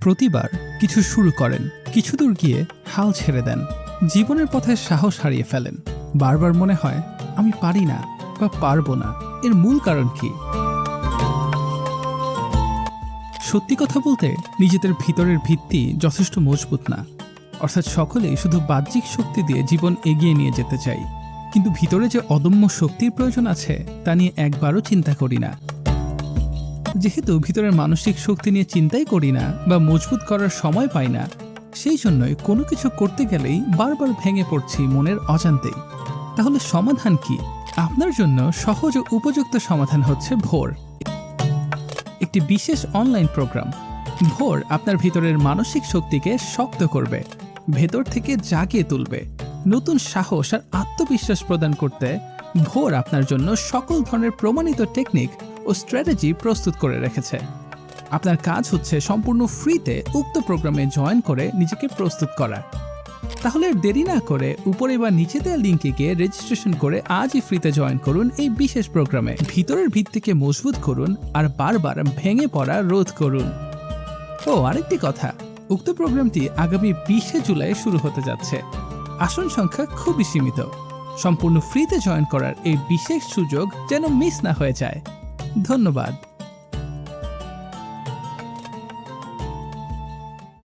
প্রতিবার কিছু শুরু করেন, কিছু দূর গিয়ে হাল ছেড়ে দেন, জীবনের পথে সাহস হারিয়ে ফেলেন। বারবার মনে হয় আমি পারি না বা পারবো না। এর মূল কারণ কি? সত্যি কথা বলতে নিজেদের ভিতরের ভিত্তি যথেষ্ট মজবুত না। অর্থাৎ সকলেই শুধু বাহ্যিক শক্তি দিয়ে জীবন এগিয়ে নিয়ে যেতে চাই, কিন্তু ভিতরে যে অদম্য শক্তির প্রয়োজন আছে তা নিয়ে একবারও চিন্তা করি না। যেহেতু ভিতরের মানসিক শক্তি নিয়ে চিন্তাই করি না বা মজবুত করার সময় পাই না, সেই জন্যই কোনো কিছু করতে গেলেই বারবার ভেঙে পড়ছি মনের অজান্তেই। তাহলে সমাধান কি? আপনার জন্য সহজ ও উপযুক্ত সমাধান হচ্ছে ভোর, একটি বিশেষ অনলাইন প্রোগ্রাম। ভোর আপনার ভিতরের মানসিক শক্তিকে শক্ত করবে, ভেতর থেকে জাগিয়ে তুলবে। নতুন সাহস আর আত্মবিশ্বাস প্রদান করতে ভোর আপনার জন্য সকল ধরনের প্রমাণিত টেকনিক ও স্ট্র্যাটেজি প্রস্তুত করে রেখেছে। আপনার কাজ হচ্ছে সম্পূর্ণ ফ্রিতে উক্ত প্রোগ্রামে জয়েন করে নিজেকে প্রস্তুত করা। তাহলে দেরি না করে উপরে বা নিচে দেওয়া লিঙ্কে গিয়ে রেজিস্ট্রেশন করে আজই ফ্রিতে জয়েন করুন এই বিশেষ প্রোগ্রামে। ভিতরের ভিত্তিকে মজবুত করুন আর বারবার ভেঙে পড়া রোধ করুন। ও আরেকটি কথা, উক্ত প্রোগ্রামটি আগামী 20শে জুলাই শুরু হতে যাচ্ছে। আসন সংখ্যা খুবই সীমিত। সম্পূর্ণ ফ্রিতে জয়েন করার এই বিশেষ সুযোগ যেন মিস না হয়ে যায়। ধন্যবাদ।